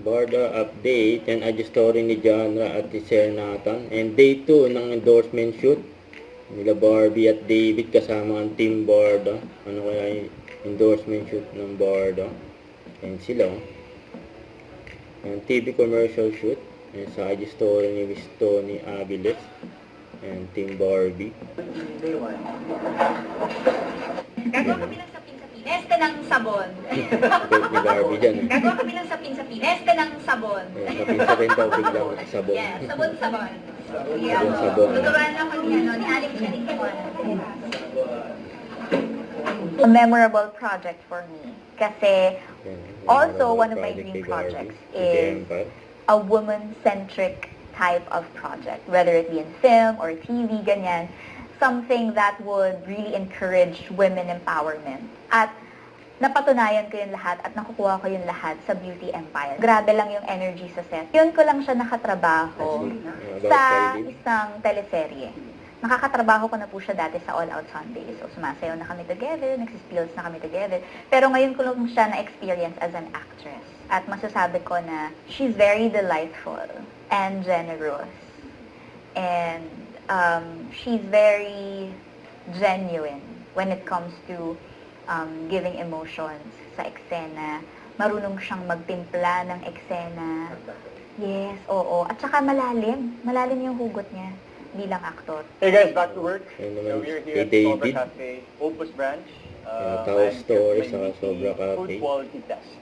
Barda update, yan ay story ni Janra at ni Sir Nathan. And day 2 ng endorsement shoot nila Barbie at David kasama ang Team Barda. Ano kaya yung endorsement shoot ng Barda? And sila. And TV commercial shoot. And sa IG story ni Miss Tony Aviles and Team Barbie. Gagawa kami ng sapin-sapin. Este ng sabon. Good ni Barbie dyan. Gagawa kami ng sapin-sapin. Este ng sabon. Sapin-sapin daw biglang sabon. Yeah, sabon-sabon. Sabon-sabon. Tuturuan ako ni Alex Eric A memorable project for me. Kasi also one of my dream projects is a woman-centric type of project, whether it be in film or TV, ganyan. Something that would really encourage women empowerment. At napatunayan ko yung lahat at nakukuha ko yung lahat sa Beauty Empire. Grabe lang yung energy sa set. Yun ko lang siya nakatrabaho sa isang teleserye. Nakakatrabaho ko na po siya dati sa All Out Sunday. So, sumasayaw na kami together, nagsispills na kami together. Pero ngayon ko lang siya na-experience as an actress. At masasabi ko na she's very delightful and generous. And she's very genuine when it comes to giving emotions sa eksena. Marunong siyang magtimpla ng eksena. Yes, oo. At saka malalim. Malalim yung hugot niya bilang aktor. Hey guys, back to work. So Naman we're si here at David. Sobra Cafe, Opus Branch. Taos I'm Story here sa for my Sobra Cafe. Food quality test.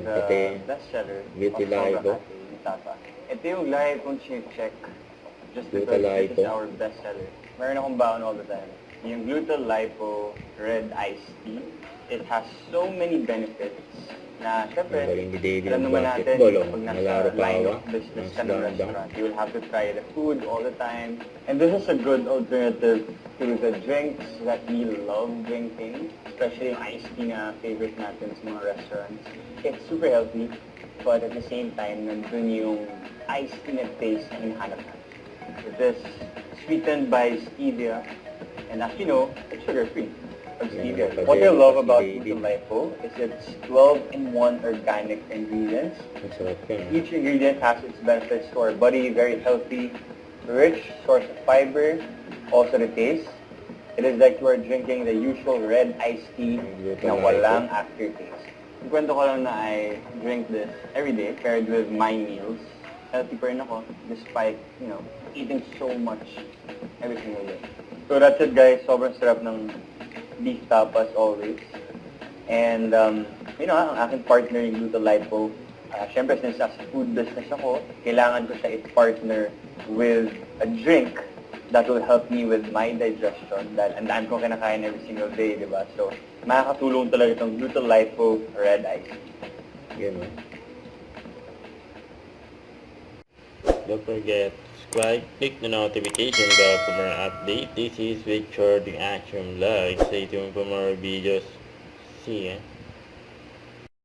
Pati The bestseller Beauty of Sobra Libo. Cafe ni Tata. Ito yung live kung check. Just Beauty because this Libo. is our bestseller. Meron akong baon all the time. Yung Gluta Lipo Red Iced Tea. It has so many benefits na syempre, Ang galing ni David alam ng naman natin basketball, kapag nasa nalaro pa line ako of business ng ka ng slam dunk. restaurant, you will have to try the food all the time. And this is a good alternative to the drinks that we love drinking, especially yung iced tea na favorite natin sa mga restaurants. It's super healthy, but at the same time, nandun yung iced tea na taste na hinahanap natin. It is sweetened by stevia, and as you know, it's sugar-free. Stevia. What I love about Gluta Lipo is its 12-in-1 organic ingredients. Ang sarap yan. Each ingredient has its benefits to our body, very healthy, rich source of fiber, also the taste. It is like you are drinking the usual red iced tea na walang aftertaste. Yung kwento ko lang na I drink this every day, paired with my meals. Healthy pa rin ako, despite, eating so much every single day. So that's it guys, sobrang sarap ng beef tapas always. And, ang aking partner yung Gluta Lipo, syempre since sa food business ako, kailangan ko siya i-partner with a drink that will help me with my digestion dahil ang dami kong kinakain every single day, di ba? So, makakatulong talaga itong Gluta Lipo Red Ice. Ganun. Don't forget, subscribe, click the notification bell for more update. This is Victor the Action Vlog. Stay tuned for more videos. See ya.